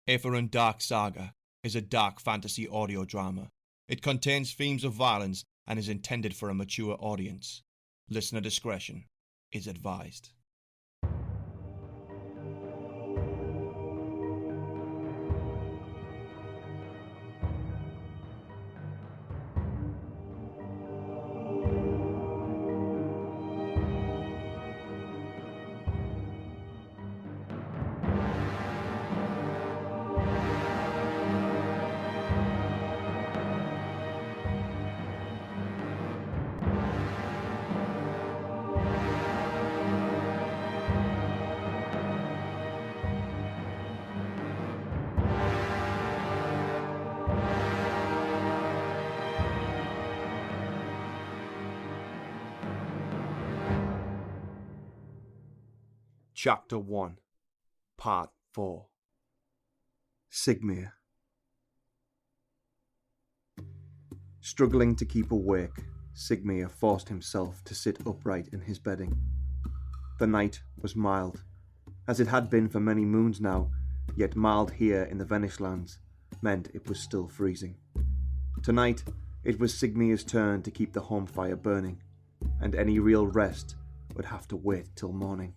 Aethuran Dark Saga is a dark fantasy audio drama. It contains themes of violence and is intended for a mature audience. Listener discretion is advised. Chapter 1, Part 4. Sigmir. Struggling to keep awake, Sigmir forced himself to sit upright in his bedding. The night was mild, as it had been for many moons now, yet mild here in the Venishlands meant it was still freezing. Tonight, it was Sigmir's turn to keep the home fire burning, and any real rest would have to wait till morning.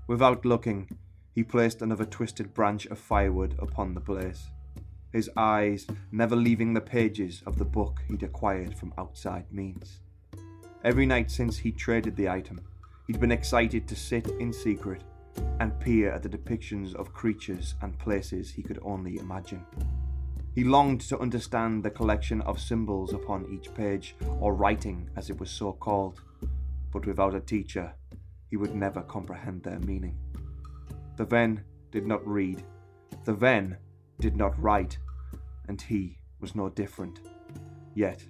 Without looking, he placed another twisted branch of firewood upon the blaze, his eyes never leaving the pages of the book he'd acquired from outside means. Every night since he'd traded the item, he'd been excited to sit in secret and peer at the depictions of creatures and places he could only imagine. He longed to understand the collection of symbols upon each page, or writing as it was so called, but without a teacher, he would never comprehend their meaning. The Ven did not read, the Ven did not write, and he was no different. Yet,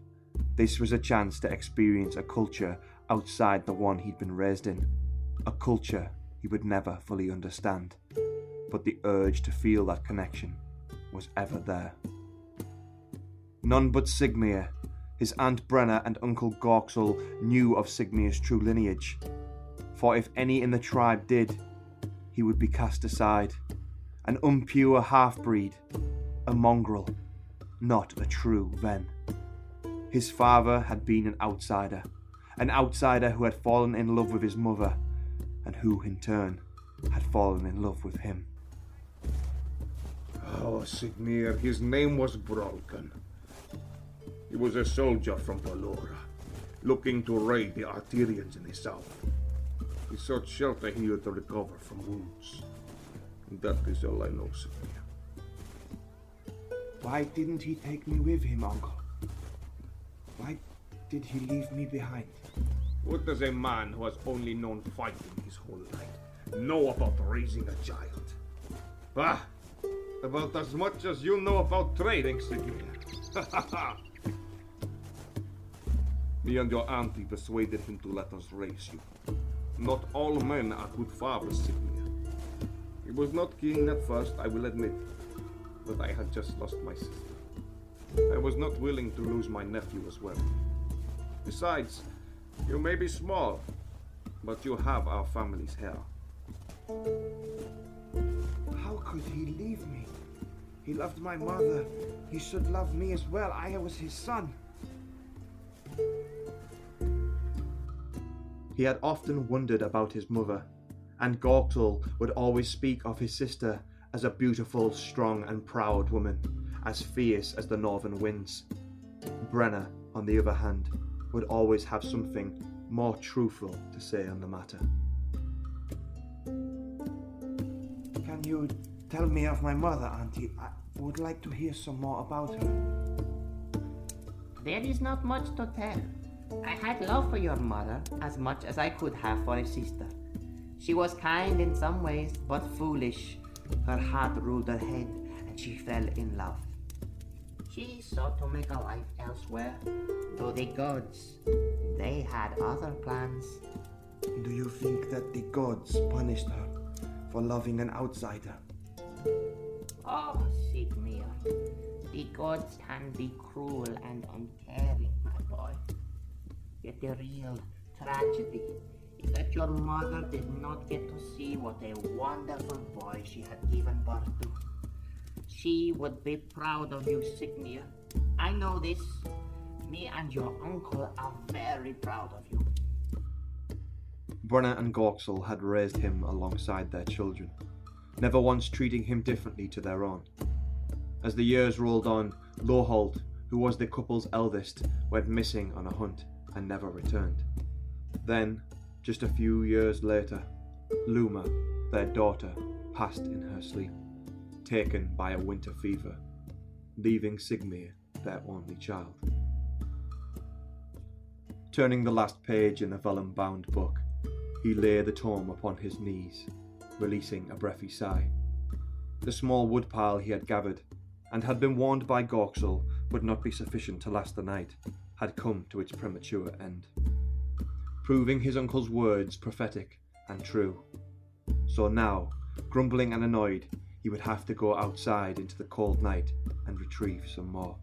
this was a chance to experience a culture outside the one he'd been raised in, a culture he would never fully understand, but the urge to feel that connection was ever there. None but Sigmir, his Aunt Brenna and Uncle Gorksel knew of Sigmir's true lineage, for if any in the tribe did, he would be cast aside, an impure half-breed, a mongrel, not a true Ven. His father had been an outsider who had fallen in love with his mother, and who, in turn, had fallen in love with him. Oh, Sigmir, his name was Broken. He was a soldier from Valora, looking to raid the Aethurans in the south. He sought shelter here to recover from wounds. And that is all I know, Sigmir. Why didn't he take me with him, Uncle? Why did he leave me behind? What does a man who has only known fighting his whole life know about raising a child? Ah, about as much as you know about trading, Sigmir. Me and your auntie persuaded him to let us raise you. Not all men are good fathers, Sigmir. He was not keen at first, I will admit, but I had just lost my sister. I was not willing to lose my nephew as well. Besides, you may be small, but you have our family's hair. How could he leave me? He loved my mother. He should love me as well. I was his son. He had often wondered about his mother, and Gorksel would always speak of his sister as a beautiful, strong and proud woman, as fierce as the northern winds. Brenna, on the other hand, would always have something more truthful to say on the matter. Can you tell me of my mother, Auntie? I would like to hear some more about her. There is not much to tell. I had love for your mother as much as I could have for a sister. She was kind in some ways, but foolish. Her heart ruled her head, and she fell in love. She sought to make a life elsewhere, though the gods, they had other plans. Do you think that the gods punished her for loving an outsider? Oh, Sigmir, the gods can be cruel and uncaring, my boy. Yet the real tragedy that your mother did not get to see what a wonderful boy she had given birth to. She would be proud of you, Sigmir. I know this. Me and your uncle are very proud of you. Brenna and Gorksel had raised him alongside their children, never once treating him differently to their own. As the years rolled on, Loholt, who was the couple's eldest, went missing on a hunt and never returned. Then, just a few years later, Luma, their daughter, passed in her sleep, taken by a winter fever, leaving Sigmir their only child. Turning the last page in the vellum-bound book, he lay the tome upon his knees, releasing a breathy sigh. The small woodpile he had gathered, and had been warned by Gorksel would not be sufficient to last the night, had come to its premature end, proving his uncle's words prophetic and true. So now, grumbling and annoyed, he would have to go outside into the cold night and retrieve some more.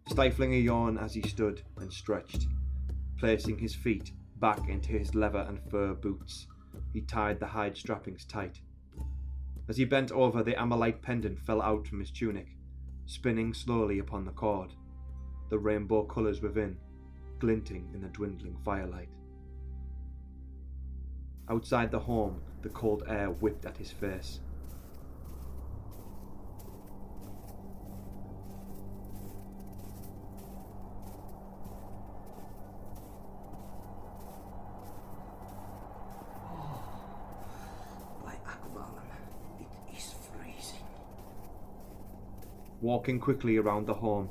Stifling a yawn as he stood and stretched, placing his feet back into his leather and fur boots, he tied the hide strappings tight. As he bent over, the amalite pendant fell out from his tunic, spinning slowly upon the cord, the rainbow colours within glinting in the dwindling firelight. Outside the home, the cold air whipped at his face. Walking quickly around the home,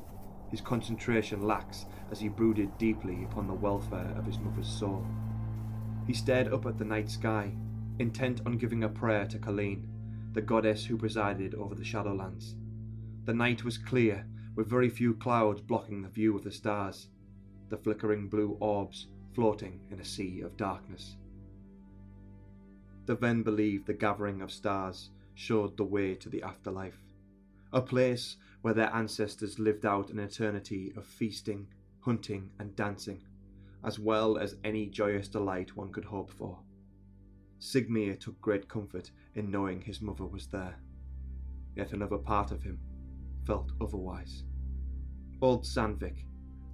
his concentration lax as he brooded deeply upon the welfare of his mother's soul. He stared up at the night sky, intent on giving a prayer to Colleen, the goddess who presided over the Shadowlands. The night was clear, with very few clouds blocking the view of the stars, the flickering blue orbs floating in a sea of darkness. The Ven believed the gathering of stars showed the way to the afterlife, a place where their ancestors lived out an eternity of feasting, hunting and dancing, as well as any joyous delight one could hope for. Sigmir took great comfort in knowing his mother was there, yet another part of him felt otherwise. Old Sandvik,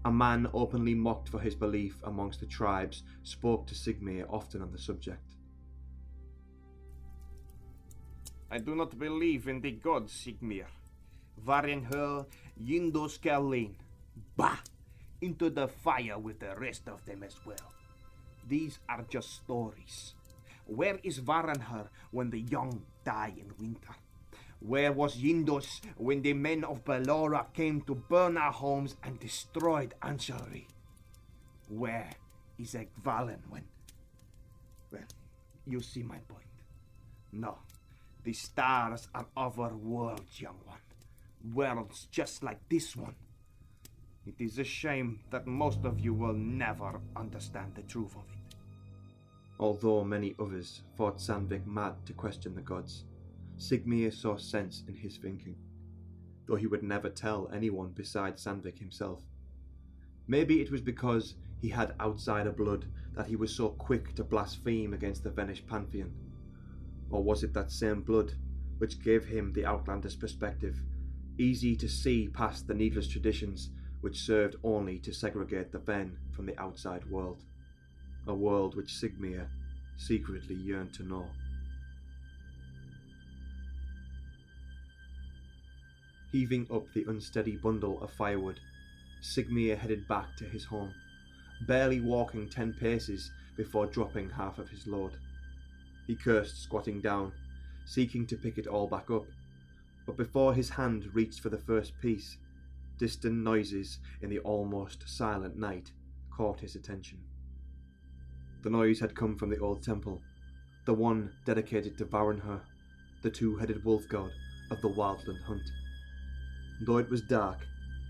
a man openly mocked for his belief amongst the tribes, spoke to Sigmir often on the subject. I do not believe in the gods, Sigmir. Varenhur, Yindoskalin. Bah! Into the fire with the rest of them as well. These are just stories. Where is Varenhur when the young die in winter? Where was Yindos when the men of Belora came to burn our homes and destroyed Anshari? Where is Ekvalen when... Well, you see my point. No, the stars are other worlds, young one. Worlds just like this one. It is a shame that most of you will never understand the truth of it. Although many others thought Sandvik mad to question the gods, Sigmir saw sense in his thinking, though he would never tell anyone besides Sandvik himself. Maybe it was because he had outsider blood that he was so quick to blaspheme against the Venish pantheon. Or was it that same blood which gave him the outlander's perspective, easy to see past the needless traditions which served only to segregate the Ven from the outside world, a world which Sigmir secretly yearned to know. Heaving up the unsteady bundle of firewood, Sigmir headed back to his home, barely walking 10 paces before dropping half of his load. He cursed, squatting down, seeking to pick it all back up, but before his hand reached for the first piece, distant noises in the almost silent night caught his attention. The noise had come from the old temple, the one dedicated to Varenhur, the two-headed wolf god of the wildland hunt. Though it was dark,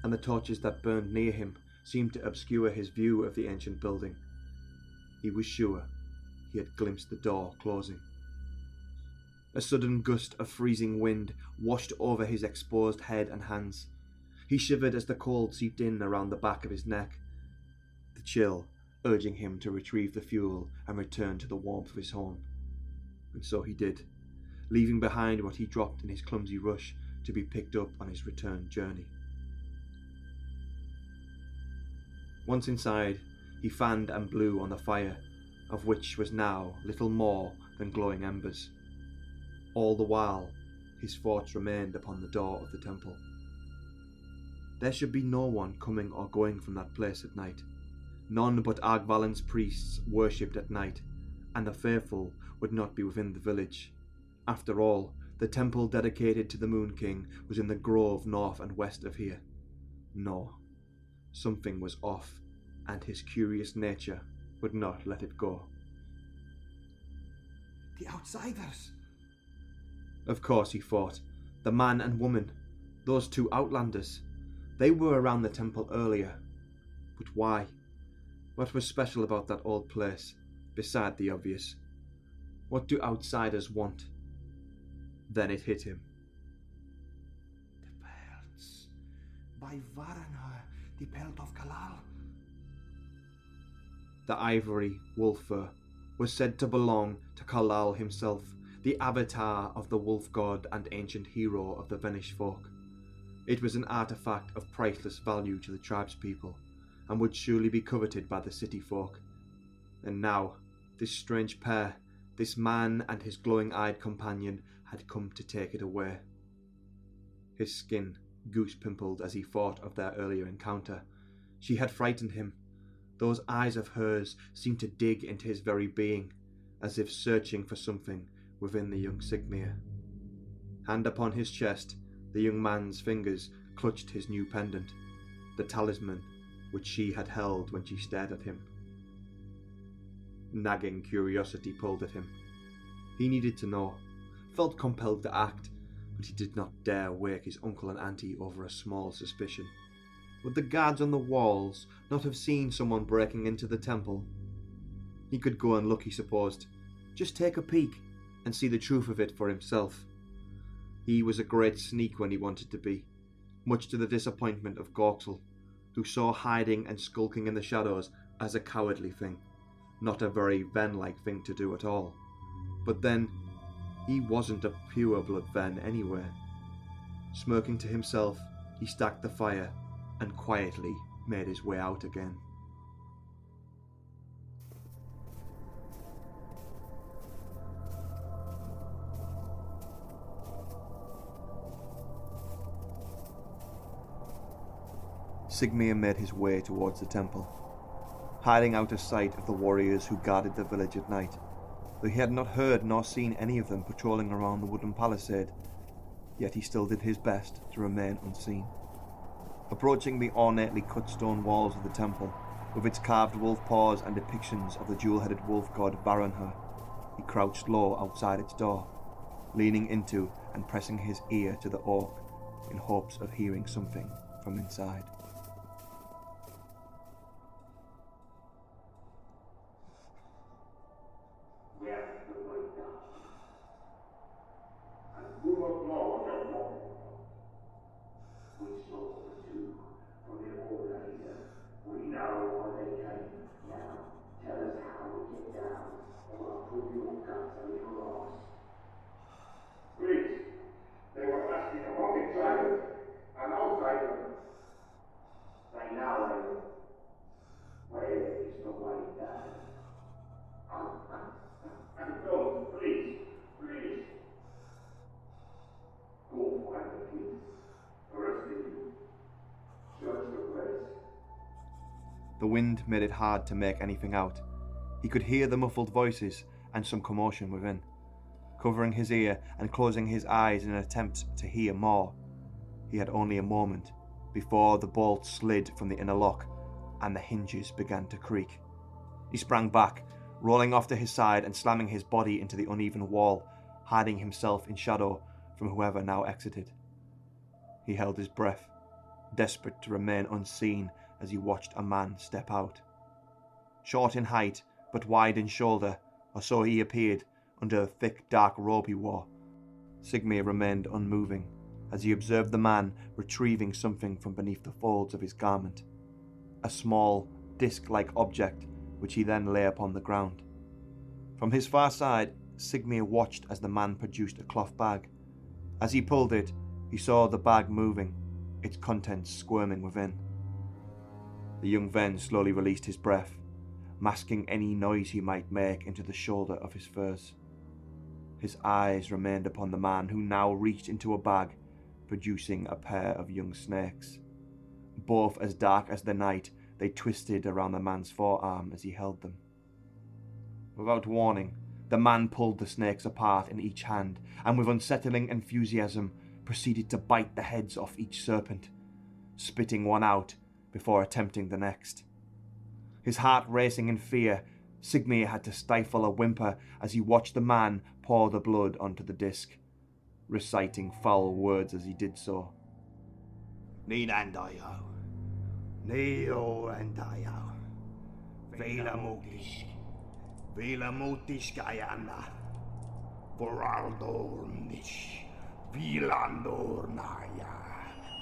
and the torches that burned near him seemed to obscure his view of the ancient building, he was sure he had glimpsed the door closing. A sudden gust of freezing wind washed over his exposed head and hands. He shivered as the cold seeped in around the back of his neck. The chill urging him to retrieve the fuel and return to the warmth of his home. And so he did, leaving behind what he dropped in his clumsy rush to be picked up on his return journey. Once inside, he fanned and blew on the fire, of which was now little more than glowing embers. All the while, his thoughts remained upon the door of the temple. There should be no one coming or going from that place at night. None but Argvalin's priests worshipped at night, and the faithful would not be within the village. After all, the temple dedicated to the Moon King was in the grove north and west of here. No, something was off, and his curious nature would not let it go. The outsiders! Of course, he thought. The man and woman, those two outlanders. They were around the temple earlier. But why? What was special about that old place, beside the obvious? What do outsiders want? Then it hit him. The pelts. By Varanhar, the pelt of Kalal. The ivory wolf fur was said to belong to Kalal himself, the avatar of the wolf god and ancient hero of the Venish folk. It was an artifact of priceless value to the tribespeople, and would surely be coveted by the city folk. And now, this strange pair, this man and his glowing-eyed companion, had come to take it away. His skin goose-pimpled as he thought of their earlier encounter. She had frightened him. Those eyes of hers seemed to dig into his very being, as if searching for something within the young Sigmir. Hand upon his chest, the young man's fingers clutched his new pendant, the talisman which she had held when she stared at him. Nagging curiosity pulled at him. He needed to know, felt compelled to act, but he did not dare wake his uncle and auntie over a small suspicion. Would the guards on the walls not have seen someone breaking into the temple? He could go and look, he supposed. Just take a peek and see the truth of it for himself. He was a great sneak when he wanted to be, much to the disappointment of Gorksel, who saw hiding and skulking in the shadows as a cowardly thing, not a very Ven-like thing to do at all. But then, he wasn't a pure-blood Ven anyway. Smirking to himself, he stacked the fire and quietly made his way out again. Sigmir made his way towards the temple, hiding out of sight of the warriors who guarded the village at night, though he had not heard nor seen any of them patrolling around the wooden palisade. Yet he still did his best to remain unseen. Approaching the ornately cut stone walls of the temple, with its carved wolf paws and depictions of the dual-headed wolf god Varanhar, he crouched low outside its door, leaning into and pressing his ear to the oak in hopes of hearing something from inside. The wind made it hard to make anything out. He could hear the muffled voices and some commotion within. Covering his ear and closing his eyes in an attempt to hear more, he had only a moment before the bolt slid from the inner lock and the hinges began to creak. He sprang back, rolling off to his side and slamming his body into the uneven wall, hiding himself in shadow from whoever now exited. He held his breath, desperate to remain unseen as he watched a man step out. Short in height, but wide in shoulder, or so he appeared under the thick dark robe he wore. Sigmir remained unmoving as he observed the man retrieving something from beneath the folds of his garment. A small, disc-like object which he then lay upon the ground. From his far side, Sigmir watched as the man produced a cloth bag. As he pulled it, he saw the bag moving, its contents squirming within. The young Ven slowly released his breath, masking any noise he might make into the shoulder of his furs. His eyes remained upon the man who now reached into a bag, producing a pair of young snakes. Both as dark as the night, they twisted around the man's forearm as he held them. Without warning, the man pulled the snakes apart in each hand, and with unsettling enthusiasm proceeded to bite the heads off each serpent, spitting one out before attempting the next. His heart racing in fear, Sigmir had to stifle a whimper as he watched the man pour the blood onto the disc, reciting foul words as he did so. Ninandayo, Neo Andayo, Vela Mutish Gayana, Voraldornish, Vilandornaya,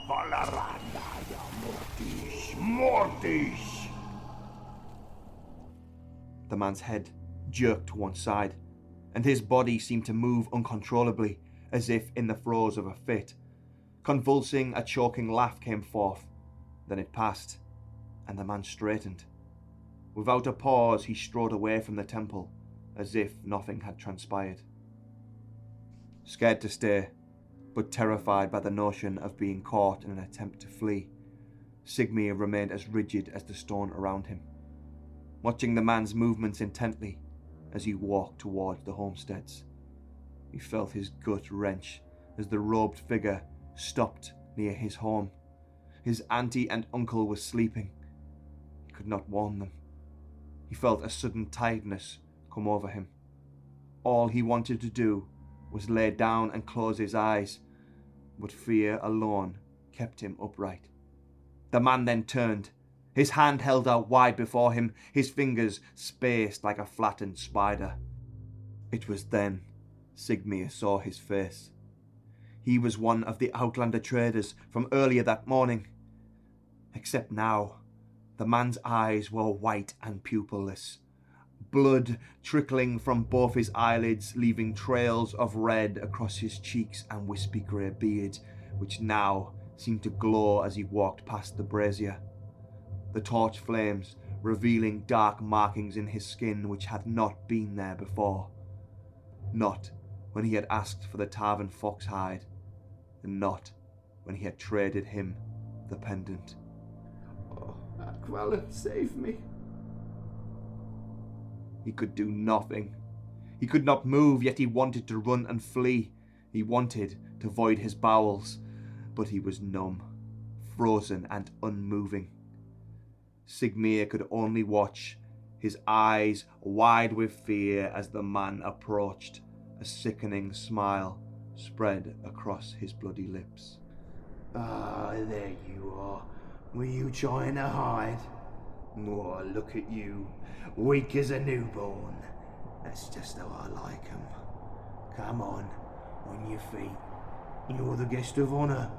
Valarandaya Mortish. The man's head jerked to one side, and his body seemed to move uncontrollably, as if in the throes of a fit. Convulsing, a choking laugh came forth. Then it passed, and the man straightened. Without a pause, he strode away from the temple, as if nothing had transpired. Scared to stay, but terrified by the notion of being caught in an attempt to flee, Sigmir remained as rigid as the stone around him, watching the man's movements intently as he walked towards the homesteads. He felt his gut wrench as the robed figure stopped near his home. His auntie and uncle were sleeping. He could not warn them. He felt a sudden tiredness come over him. All he wanted to do was lay down and close his eyes, but fear alone kept him upright. The man then turned, his hand held out wide before him, his fingers spaced like a flattened spider. It was then Sigmir saw his face. He was one of the Outlander traders from earlier that morning. Except now, the man's eyes were white and pupilless, blood trickling from both his eyelids, leaving trails of red across his cheeks and wispy grey beard, which now seemed to glow as he walked past the brazier. The torch flames revealing dark markings in his skin which had not been there before. Not when he had asked for the Tarvan fox hide, and not when he had traded him the pendant. Oh, Aqualan, save me. He could do nothing. He could not move, yet he wanted to run and flee. He wanted to void his bowels, but he was numb, frozen and unmoving. Sigmir could only watch, his eyes wide with fear as the man approached. A sickening smile spread across his bloody lips. Ah, there you are. Were you trying to hide? Oh, look at you, weak as a newborn. That's just how I like 'em. Come on your feet. You're the guest of honor.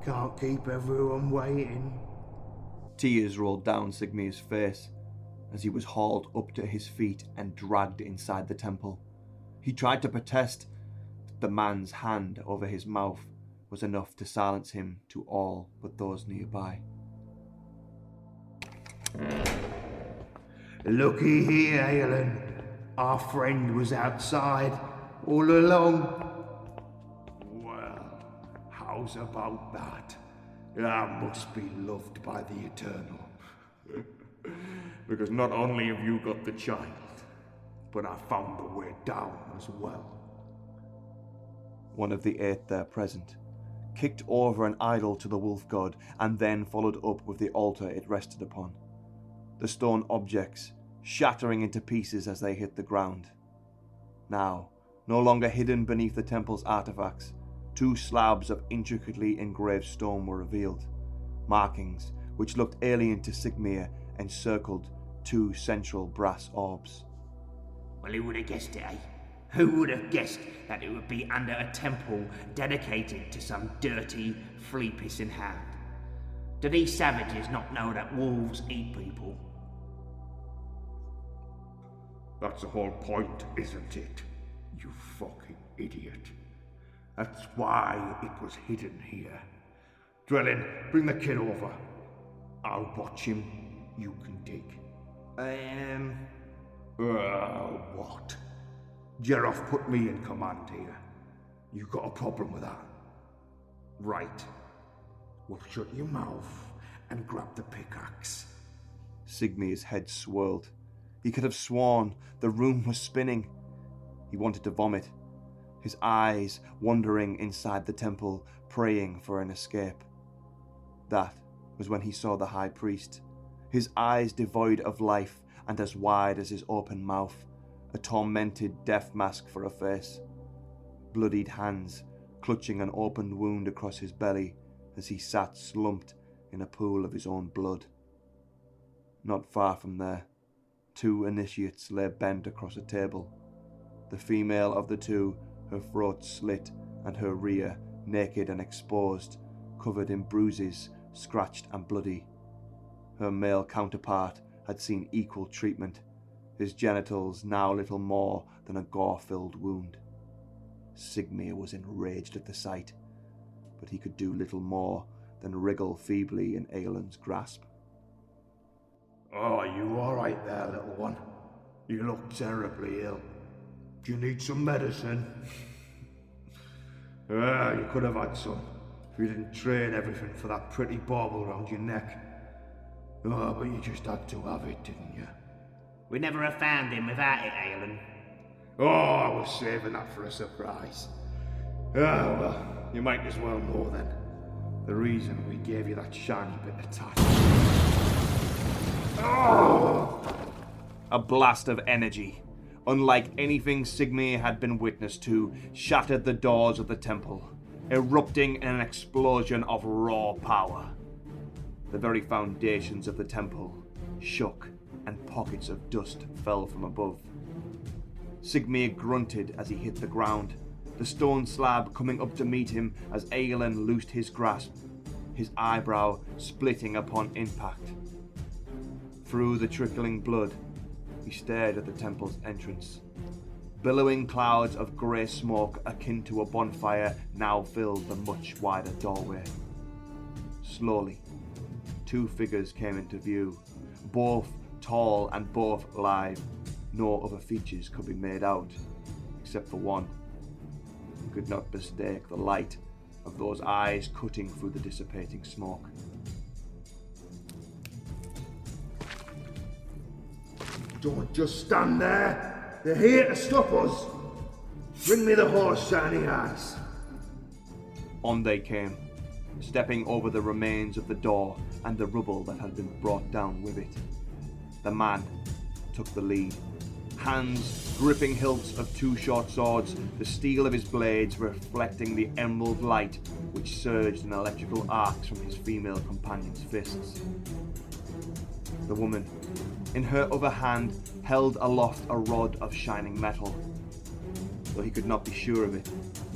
Can't keep everyone waiting. Tears rolled down Sigmir's face as he was hauled up to his feet and dragged inside the temple. He tried to protest, but the man's hand over his mouth was enough to silence him to all but those nearby. Looky here, Aethuran. Our friend was outside all along. Well, how's about that? Thou must be loved by the Eternal. Because not only have you got the child, but I found the way down as well. One of the 8 there present kicked over an idol to the wolf god and then followed up with the altar it rested upon, the stone objects shattering into pieces as they hit the ground. Now, no longer hidden beneath the temple's artifacts, 2 slabs of intricately engraved stone were revealed, markings which looked alien to Sigmir encircled 2 central brass orbs. Well, who would have guessed it, eh? Who would have guessed that it would be under a temple dedicated to some dirty, flea-pissing hound? Do these savages not know that wolves eat people? That's the whole point, isn't it? You fucking idiot. That's why it was hidden here. Drellin, bring the kid over. I'll watch him. You can dig. What? Jeroff put me in command here. You got a problem with that? Right. Well, shut your mouth and grab the pickaxe. Sigmir's head swirled. He could have sworn the room was spinning. He wanted to vomit, his eyes wandering inside the temple, praying for an escape. That was when he saw the high priest, his eyes devoid of life and as wide as his open mouth, a tormented death mask for a face. Bloodied hands clutching an opened wound across his belly as he sat slumped in a pool of his own blood. Not far from there, 2 initiates lay bent across a table. The female of the two, her throat slit and her rear, naked and exposed, covered in bruises, scratched and bloody. Her male counterpart had seen equal treatment, his genitals now little more than a gore-filled wound. Sigmir was enraged at the sight, but he could do little more than wriggle feebly in Aelin's grasp. Oh, are you alright there, little one? You look terribly ill. Do you need some medicine? You could have had some if you didn't train everything for that pretty bauble round your neck. Oh, but you just had to have it, didn't you? We never have found him without it, Aelin. Oh, I was saving that for a surprise. Ah, well, you might as well know then. The reason we gave you that shiny bit of tat. Oh! A blast of energy, unlike anything Sigmir had been witness to, shattered the doors of the temple, erupting in an explosion of raw power. The very foundations of the temple shook, and pockets of dust fell from above. Sigmir grunted as he hit the ground, the stone slab coming up to meet him as Aelin loosed his grasp, his eyebrow splitting upon impact. Through the trickling blood, he stared at the temple's entrance. Billowing clouds of grey smoke akin to a bonfire now filled the much wider doorway. Slowly, 2 figures came into view, both tall and both alive. No other features could be made out, except for one. You could not mistake the light of those eyes cutting through the dissipating smoke. Don't just stand there. They're here to stop us. Bring me the horse, shiny eyes. On they came, stepping over the remains of the door and the rubble that had been brought down with it. The man took the lead, hands gripping hilts of 2 short swords, the steel of his blades reflecting the emerald light which surged in electrical arcs from his female companion's fists. The woman, in her other hand, held aloft a rod of shining metal. Though he could not be sure of it,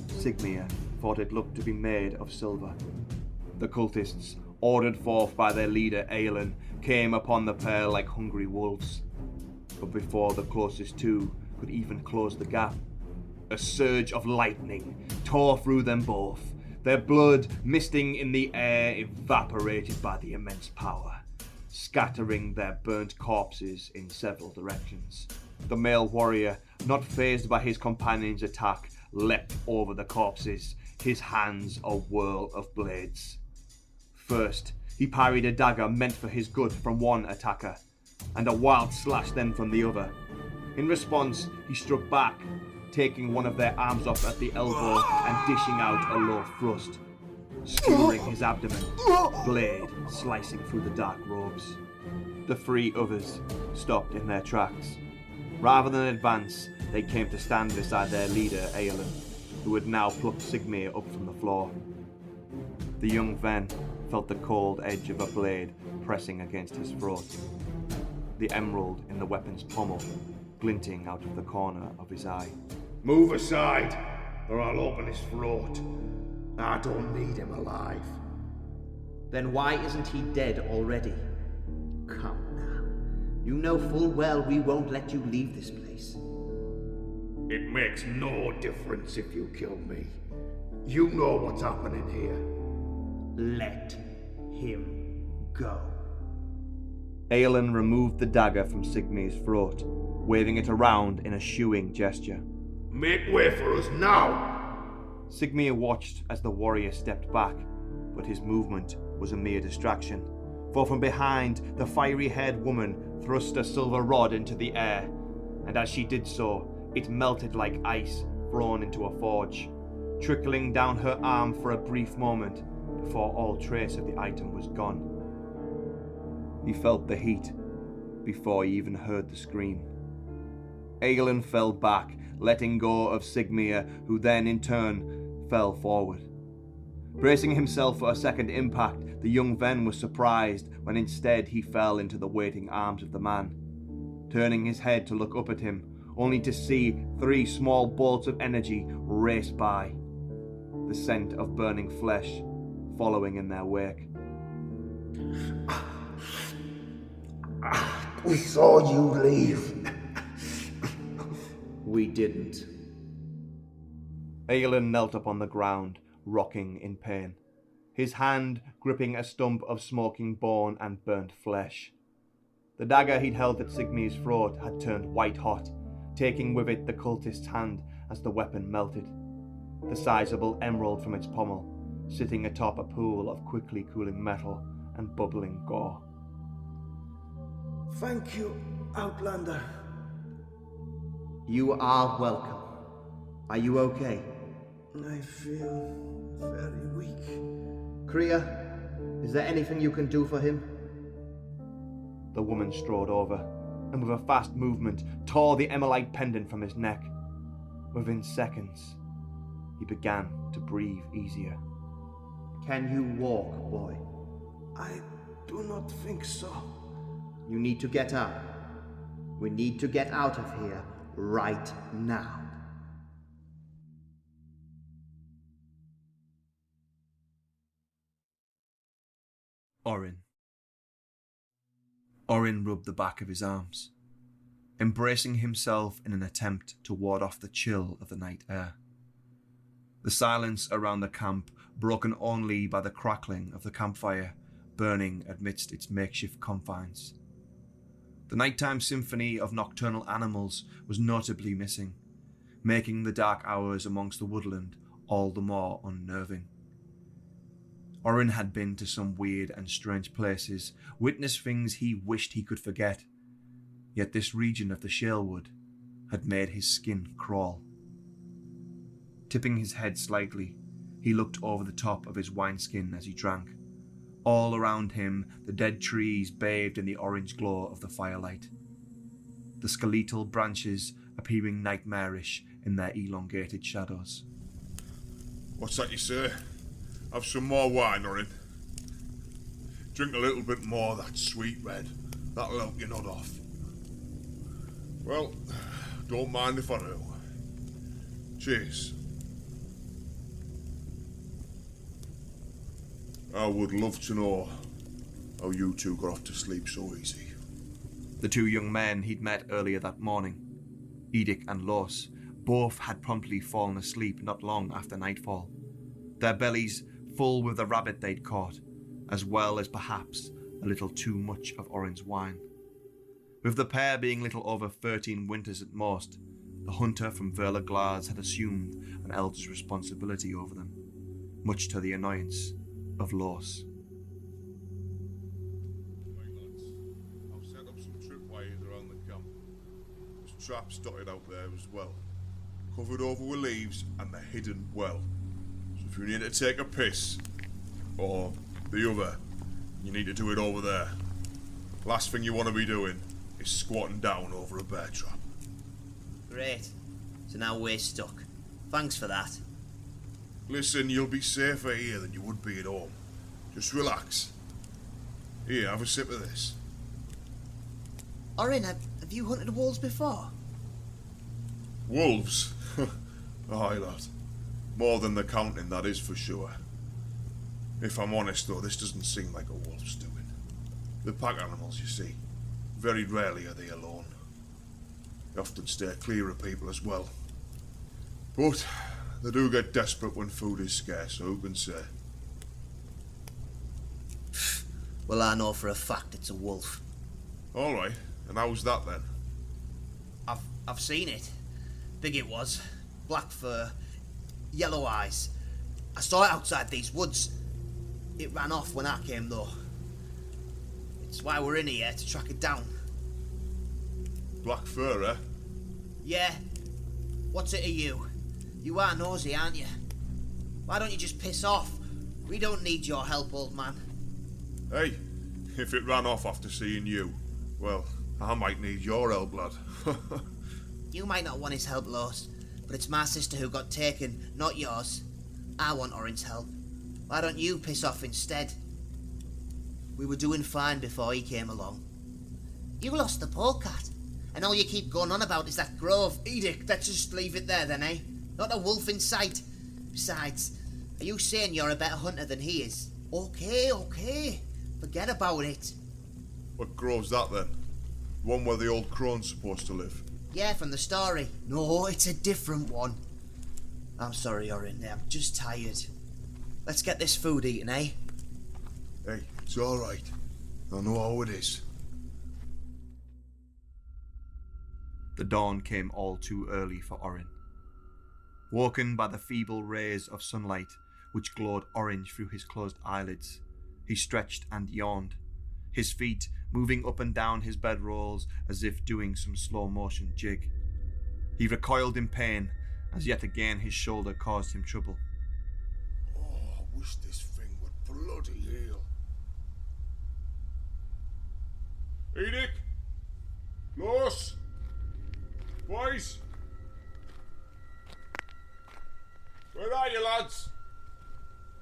Sigmir thought it looked to be made of silver. The cultists, ordered forth by their leader Aelin, came upon the pair like hungry wolves. But before the closest 2 could even close the gap, a surge of lightning tore through them both, their blood misting in the air evaporated by the immense power, scattering their burnt corpses in several directions. The male warrior, not fazed by his companion's attack, leapt over the corpses, his hands a whirl of blades. First, he parried a dagger meant for his gut from one attacker, and a wild slash then from the other. In response, he struck back, taking one of their arms off at the elbow and dishing out a low thrust, skewering his abdomen, blade slicing through the dark robes. The 3 others stopped in their tracks. Rather than advance, they came to stand beside their leader, Aelin, who had now plucked Sigmir up from the floor. The young Ven felt the cold edge of a blade pressing against his throat, the emerald in the weapon's pommel glinting out of the corner of his eye. Move aside, or I'll open his throat. I don't need him alive. Then why isn't he dead already? Come now. You know full well we won't let you leave this place. It makes no difference if you kill me. You know what's happening here. Let him go. Aethuran removed the dagger from Sigmyr's throat, waving it around in a shooing gesture. Make way for us now! Sigmyr watched as the warrior stepped back, but his movement was a mere distraction, for from behind, the fiery-haired woman thrust a silver rod into the air, and as she did so, it melted like ice thrown into a forge, trickling down her arm for a brief moment before all trace of the item was gone. He felt the heat before he even heard the scream. Aethuran fell back, letting go of Sigmyr, who then in turn fell forward. Bracing himself for a second impact, the young Ven was surprised when instead he fell into the waiting arms of the man. Turning his head to look up at him, only to see 3 small bolts of energy race by, the scent of burning flesh following in their wake. We saw you leave. We didn't. Aethuran knelt upon the ground, rocking in pain, his hand gripping a stump of smoking bone and burnt flesh. The dagger he'd held at Sigmyr's throat had turned white hot, taking with it the cultist's hand as the weapon melted, the sizable emerald from its pommel sitting atop a pool of quickly cooling metal and bubbling gore. Thank you, Outlander. You are welcome. Are you okay? I feel very weak. Kriya, is there anything you can do for him? The woman strode over, and with a fast movement tore the emerald pendant from his neck. Within seconds, he began to breathe easier. Can you walk, boy? I do not think so. You need to get up. We need to get out of here right now. Orin rubbed the back of his arms, embracing himself in an attempt to ward off the chill of the night air. The silence around the camp, broken only by the crackling of the campfire burning amidst its makeshift confines. The nighttime symphony of nocturnal animals was notably missing, making the dark hours amongst the woodland all the more unnerving. Orin had been to some weird and strange places, witnessed things he wished he could forget, yet this region of the Shalewood had made his skin crawl. Tipping his head slightly, he looked over the top of his wineskin as he drank. All around him, the dead trees bathed in the orange glow of the firelight, the skeletal branches appearing nightmarish in their elongated shadows. What's that you say? Have some more wine, Orin. Drink a little bit more of that sweet red. That'll help you nod off. Well, don't mind if I do. Cheers. I would love to know how you two got off to sleep so easy. The 2 young men he'd met earlier that morning, Edic and Los, both had promptly fallen asleep not long after nightfall, their bellies full with the rabbit they'd caught, as well as perhaps a little too much of Orin's wine. With the pair being little over 13 winters at most, the hunter from Verla Glaz had assumed an elder's responsibility over them, much to the annoyance of Los. Right, lads. I've set up some tripwires around the camp. There's traps dotted out there as well, covered over with leaves, and they're hidden well. So if you need to take a piss, or the other, you need to do it over there. Last thing you want to be doing is squatting down over a bear trap. Great. So now we're stuck. Thanks for that. Listen, you'll be safer here than you would be at home. Just relax. Here, have a sip of this. Orin, have you hunted wolves before? Wolves? Aye, lad. More than the counting, that is for sure. If I'm honest though, this doesn't seem like a wolf's doing. The pack animals, you see. Very rarely are they alone. They often steer clear of people as well. But they do get desperate when food is scarce, so who can say? Well, I know for a fact it's a wolf. Alright, and how's that then? I've seen it. Big it was. Black fur. Yellow eyes. I saw it outside these woods. It ran off when I came though. It's why we're in here, to track it down. Black fur, eh? Yeah. What's it to you? You are nosy, aren't you? Why don't you just piss off? We don't need your help, old man. Hey, if it ran off after seeing you, well, I might need your help, lad. You might not want his help, Los, but it's my sister who got taken, not yours. I want Orin's help. Why don't you piss off instead? We were doing fine before he came along. You lost the polecat, and all you keep going on about is that grove. Edict, let's just leave it there then, eh? Not a wolf in sight. Besides, are you saying you're a better hunter than he is? Okay. Forget about it. What grove's that then? One where the old crone's supposed to live? Yeah, from the story. No, it's a different one. I'm sorry, Orin. I'm just tired. Let's get this food eaten, eh? Hey, it's alright. I know how it is. The dawn came all too early for Orin. Woken by the feeble rays of sunlight which glowed orange through his closed eyelids, he stretched and yawned, his feet moving up and down his bedrolls as if doing some slow-motion jig. He recoiled in pain as yet again his shoulder caused him trouble. Oh, I wish this thing would bloody heal. Edic! Los! Boys! Where are you, lads?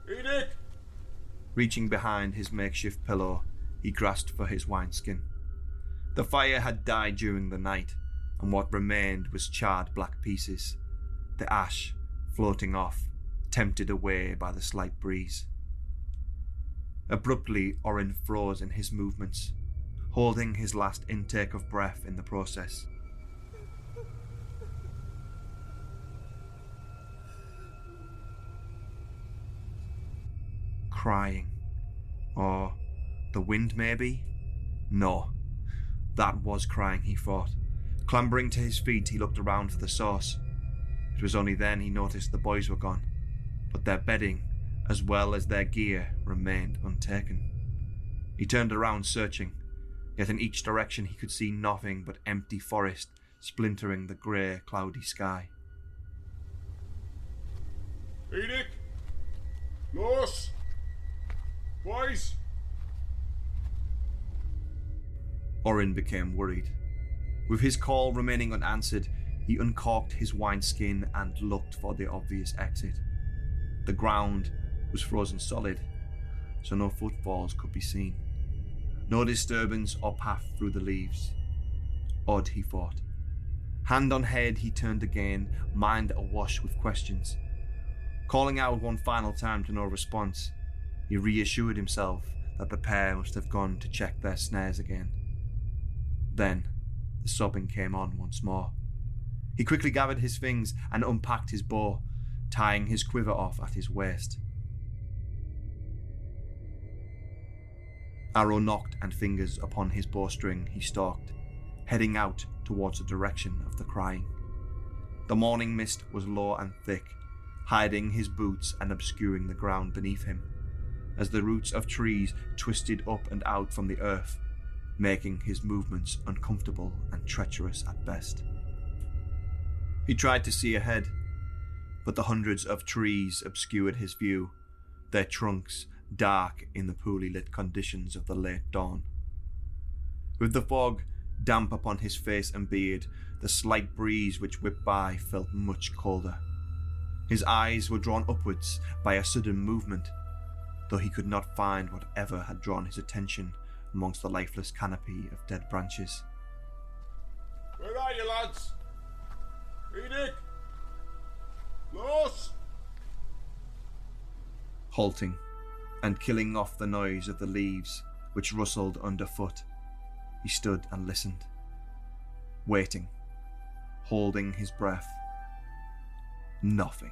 Edic! Reaching behind his makeshift pillow, he grasped for his wineskin. The fire had died during the night, and what remained was charred black pieces, the ash floating off, tempted away by the slight breeze. Abruptly, Orin froze in his movements, holding his last intake of breath in the process. Crying. Or the wind, maybe? No. That was crying, he thought. Clambering to his feet, he looked around for the source. It was only then he noticed the boys were gone, but their bedding, as well as their gear, remained untaken. He turned around searching, yet in each direction he could see nothing but empty forest splintering the grey, cloudy sky. Edic! Los! Boys! Orin became worried. With his call remaining unanswered, he uncorked his wineskin and looked for the obvious exit. The ground was frozen solid, so no footfalls could be seen. No disturbance or path through the leaves. Odd, he thought. Hand on head, he turned again, mind awash with questions. Calling out one final time to no response, he reassured himself that the pair must have gone to check their snares again. Then, the sobbing came on once more. He quickly gathered his things and unpacked his bow, tying his quiver off at his waist. Arrow nocked and fingers upon his bowstring, he stalked, heading out towards the direction of the crying. The morning mist was low and thick, hiding his boots and obscuring the ground beneath him, as the roots of trees twisted up and out from the earth, making his movements uncomfortable and treacherous at best. He tried to see ahead, but the hundreds of trees obscured his view, their trunks dark in the poorly lit conditions of the late dawn. With the fog damp upon his face and beard, the slight breeze which whipped by felt much colder. His eyes were drawn upwards by a sudden movement, though he could not find whatever had drawn his attention amongst the lifeless canopy of dead branches. Where are you, lads? Edic! Los! Halting and killing off the noise of the leaves which rustled underfoot, he stood and listened, waiting, holding his breath. Nothing.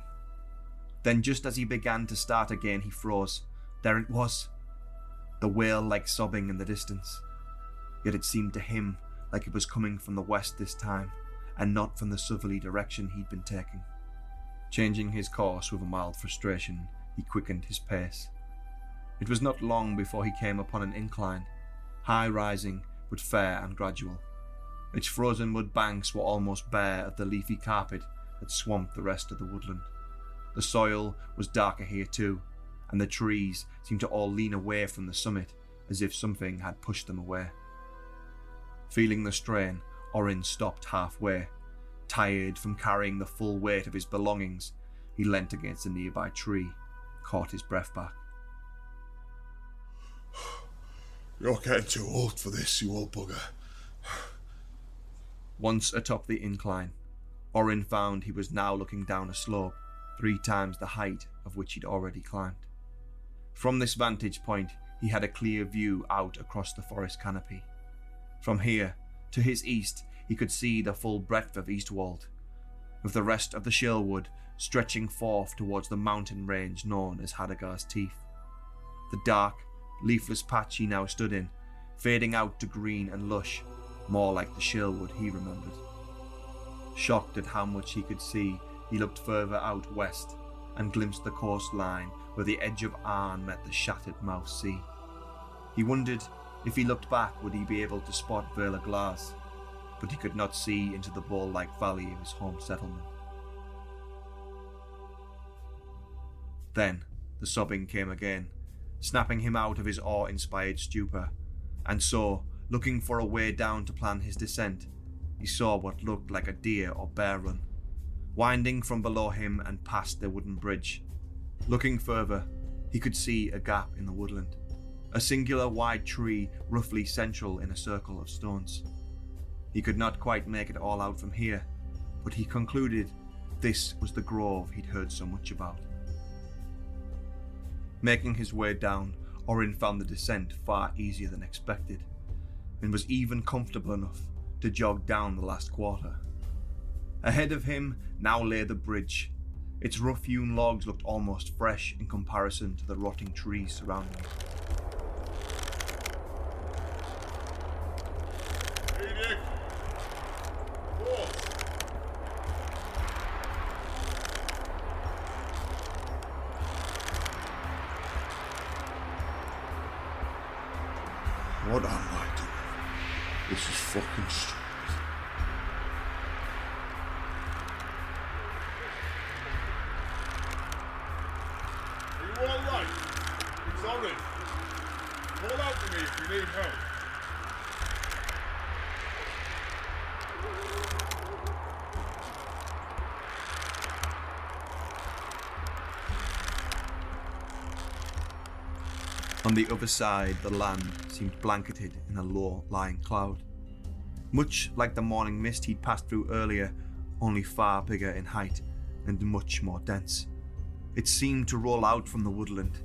Then just as he began to start again, he froze. There it was. The wail-like sobbing in the distance. Yet it seemed to him like it was coming from the west this time, and not from the southerly direction he'd been taking. Changing his course with a mild frustration, he quickened his pace. It was not long before he came upon an incline, high-rising but fair and gradual. Its frozen mud banks were almost bare of the leafy carpet that swamped the rest of the woodland. The soil was darker here too, and the trees seemed to all lean away from the summit as if something had pushed them away. Feeling the strain, Orin stopped halfway. Tired from carrying the full weight of his belongings, he leant against a nearby tree, caught his breath back. You're getting too old for this, you old bugger. Once atop the incline, Orin found he was now looking down a slope 3 times the height of which he'd already climbed. From this vantage point, he had a clear view out across the forest canopy. From here, to his east, he could see the full breadth of Eastwold, with the rest of the Sherwood stretching forth towards the mountain range known as Hadagar's Teeth. The dark, leafless patch he now stood in, fading out to green and lush, more like the Sherwood he remembered. Shocked at how much he could see, he looked further out west and glimpsed the coastline where the edge of Arn met the shattered Mouse Sea. He wondered if he looked back would he be able to spot Vela Glas, but he could not see into the bowl-like valley of his home settlement. Then the sobbing came again, snapping him out of his awe-inspired stupor, and so, looking for a way down to plan his descent, he saw what looked like a deer or bear run, winding from below him and past the wooden bridge. Looking further, he could see a gap in the woodland, a singular wide tree roughly central in a circle of stones. He could not quite make it all out from here, but he concluded this was the grove he'd heard so much about. Making his way down, Orin found the descent far easier than expected, and was even comfortable enough to jog down the last quarter. Ahead of him now lay the bridge. Its rough-hewn logs looked almost fresh in comparison to the rotting trees surrounding it. Hey, Nick. Whoa. What am I doing? This is fucking stupid. Are you alright? It's Orin. Call out to me if you need help. On the other side, the land seemed blanketed in a low-lying cloud. Much like the morning mist he'd passed through earlier, only far bigger in height and much more dense. It seemed to roll out from the woodland,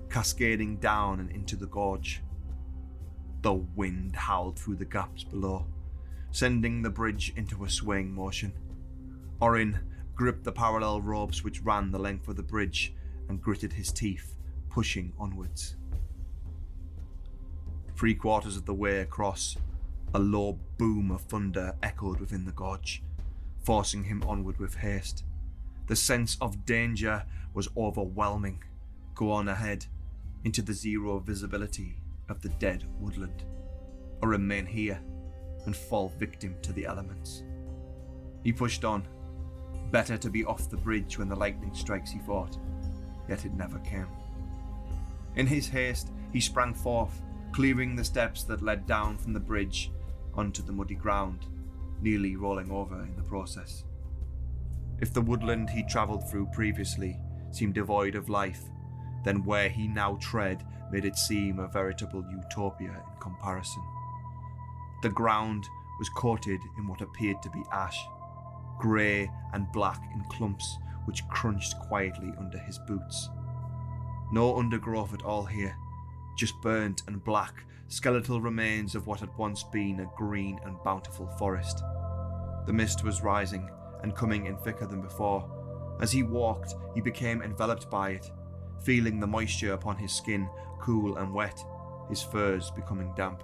cascading down and into the gorge. The wind howled through the gaps below, sending the bridge into a swaying motion. Orin gripped the parallel ropes which ran the length of the bridge and gritted his teeth, pushing onwards. 3/4 of the way across, a low boom of thunder echoed within the gorge, forcing him onward with haste. The sense of danger was overwhelming. Go on ahead, into the zero visibility of the dead woodland, or remain here and fall victim to the elements. He pushed on. Better to be off the bridge when the lightning strikes, he thought, yet it never came. In his haste, he sprang forth, clearing the steps that led down from the bridge onto the muddy ground, nearly rolling over in the process. If the woodland he travelled through previously seemed devoid of life, then where he now tread made it seem a veritable utopia in comparison. The ground was coated in what appeared to be ash, grey and black in clumps which crunched quietly under his boots. No undergrowth at all here, just burnt and black, skeletal remains of what had once been a green and bountiful forest. The mist was rising and coming in thicker than before. As he walked, he became enveloped by it, feeling the moisture upon his skin cool and wet, his furs becoming damp.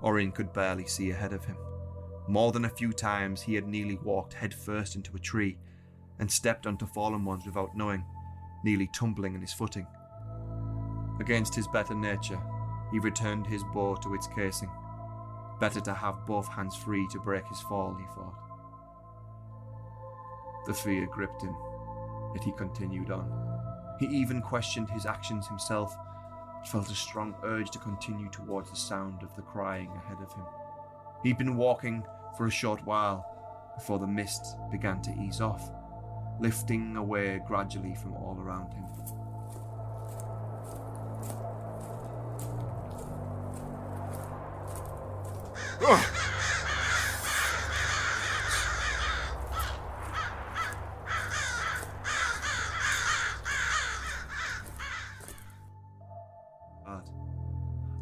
Orin could barely see ahead of him. More than a few times he had nearly walked headfirst into a tree and stepped onto fallen ones without knowing, nearly tumbling in his footing. Against his better nature, he returned his bow to its casing. Better to have both hands free to break his fall, he thought. The fear gripped him, yet he continued on. He even questioned his actions himself, but felt a strong urge to continue towards the sound of the crying ahead of him. He'd been walking for a short while before the mist began to ease off, lifting away gradually from all around him.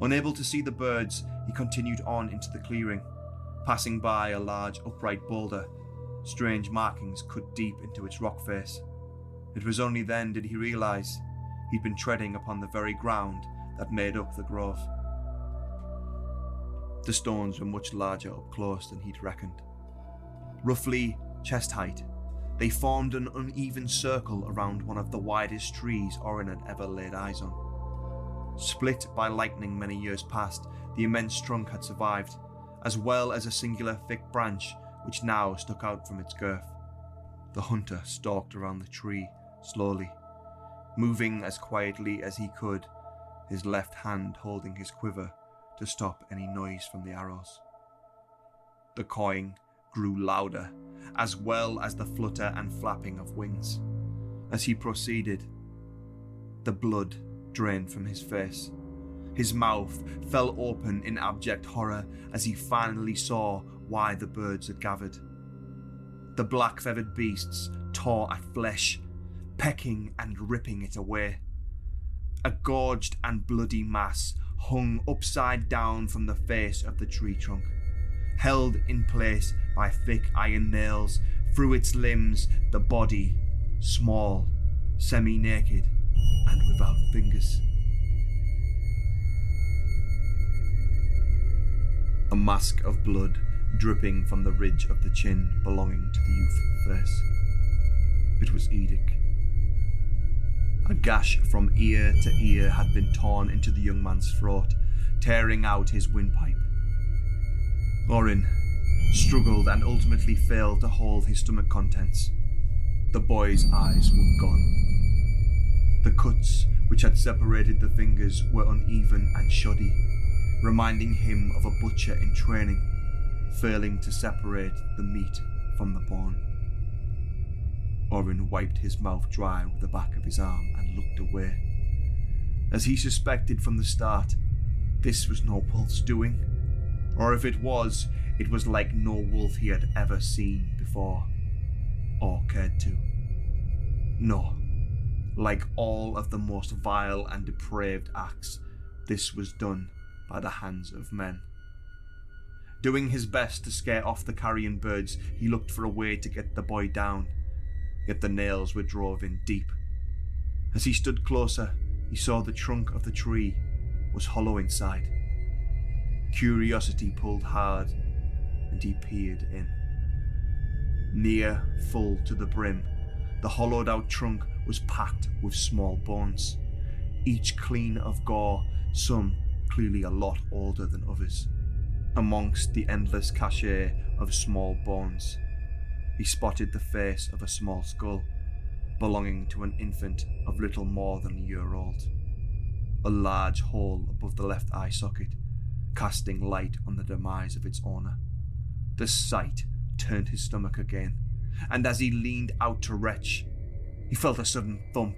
Unable to see the birds, he continued on into the clearing, passing by a large upright boulder, strange markings cut deep into its rock face. It was only then did he realise he'd been treading upon the very ground that made up the grove. The stones were much larger up close than he'd reckoned. Roughly chest height, they formed an uneven circle around one of the widest trees Orin had ever laid eyes on. Split by lightning many years past, the immense trunk had survived, as well as a singular thick branch which now stuck out from its girth. The hunter stalked around the tree slowly, moving as quietly as he could, his left hand holding his quiver to stop any noise from the arrows. The cawing grew louder, as well as the flutter and flapping of wings. As he proceeded, the blood drained from his face. His mouth fell open in abject horror as he finally saw why the birds had gathered. The black-feathered beasts tore at flesh, pecking and ripping it away. A gorged and bloody mass hung upside down from the face of the tree trunk, held in place by thick iron nails. Through its limbs, the body, small, semi-naked, and without fingers. A mask of blood dripping from the ridge of the chin belonging to the youthful face. It was Edic. A gash from ear to ear had been torn into the young man's throat, tearing out his windpipe. Orin struggled and ultimately failed to hold his stomach contents. The boy's eyes were gone. The cuts which had separated the fingers were uneven and shoddy, reminding him of a butcher in training, failing to separate the meat from the bone. Orin wiped his mouth dry with the back of his arm and looked away. As he suspected from the start, this was no wolf's doing, or if it was like no wolf he had ever seen before, or cared to. No. Like all of the most vile and depraved acts, this was done by the hands of men. Doing his best to scare off the carrion birds, he looked for a way to get the boy down, yet the nails were drove in deep. As he stood closer, he saw the trunk of the tree was hollow inside. Curiosity pulled hard, and he peered in. Near full to the brim, the hollowed-out trunk was packed with small bones, each clean of gore, some clearly a lot older than others. Amongst the endless cache of small bones, he spotted the face of a small skull, belonging to an infant of little more than a year old. A large hole above the left eye socket, casting light on the demise of its owner. The sight turned his stomach again, and as he leaned out to retch, he felt a sudden thump.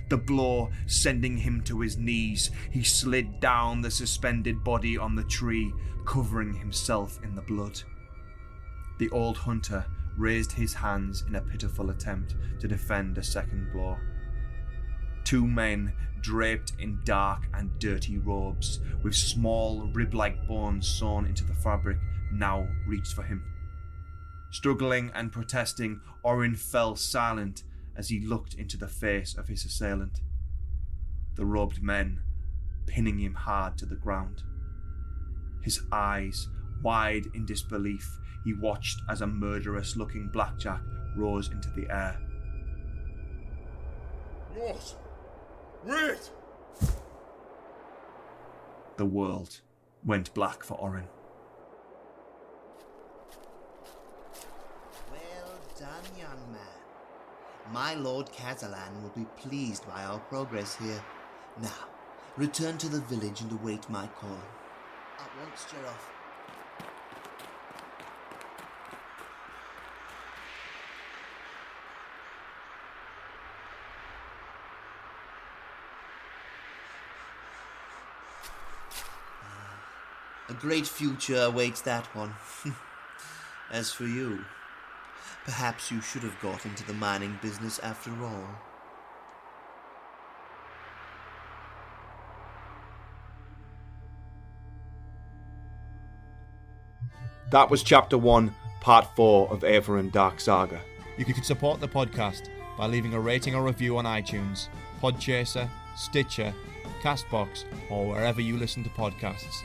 The blow sending him to his knees, he slid down the suspended body on the tree, covering himself in the blood. The old hunter raised his hands in a pitiful attempt to defend a second blow. Two men draped in dark and dirty robes, with small rib-like bones sawn into the fabric, now reached for him. Struggling and protesting, Orin fell silent as he looked into the face of his assailant. The robed men pinning him hard to the ground. His eyes wide in disbelief, he watched as a murderous-looking blackjack rose into the air. What? Wait! The world went black for Orin. Well done, young man. My Lord Catalan will be pleased by our progress here. Now, return to the village and await my calling. At once, Jeroff. A great future awaits that one. As for you, perhaps you should have got into the mining business after all. That was Chapter 1, Part 4 of Aethuran Dark Saga. You can support the podcast by leaving a rating or review on iTunes, Podchaser, Stitcher, Castbox, or wherever you listen to podcasts.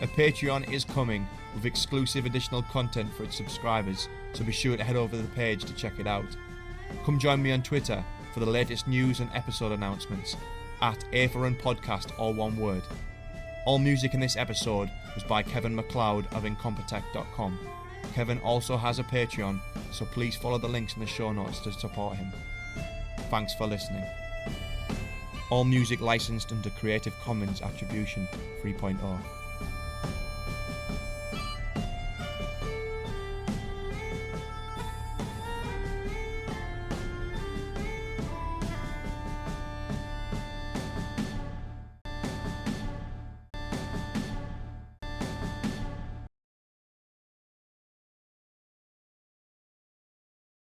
A Patreon is coming with exclusive additional content for its subscribers, so be sure to head over to the page to check it out. Come join me on Twitter for the latest news and episode announcements at Aethuran Podcast, all one word. All music in this episode was by Kevin MacLeod of Incompetech.com. Kevin also has a Patreon, so please follow the links in the show notes to support him. Thanks for listening. All music licensed under Creative Commons Attribution 3.0.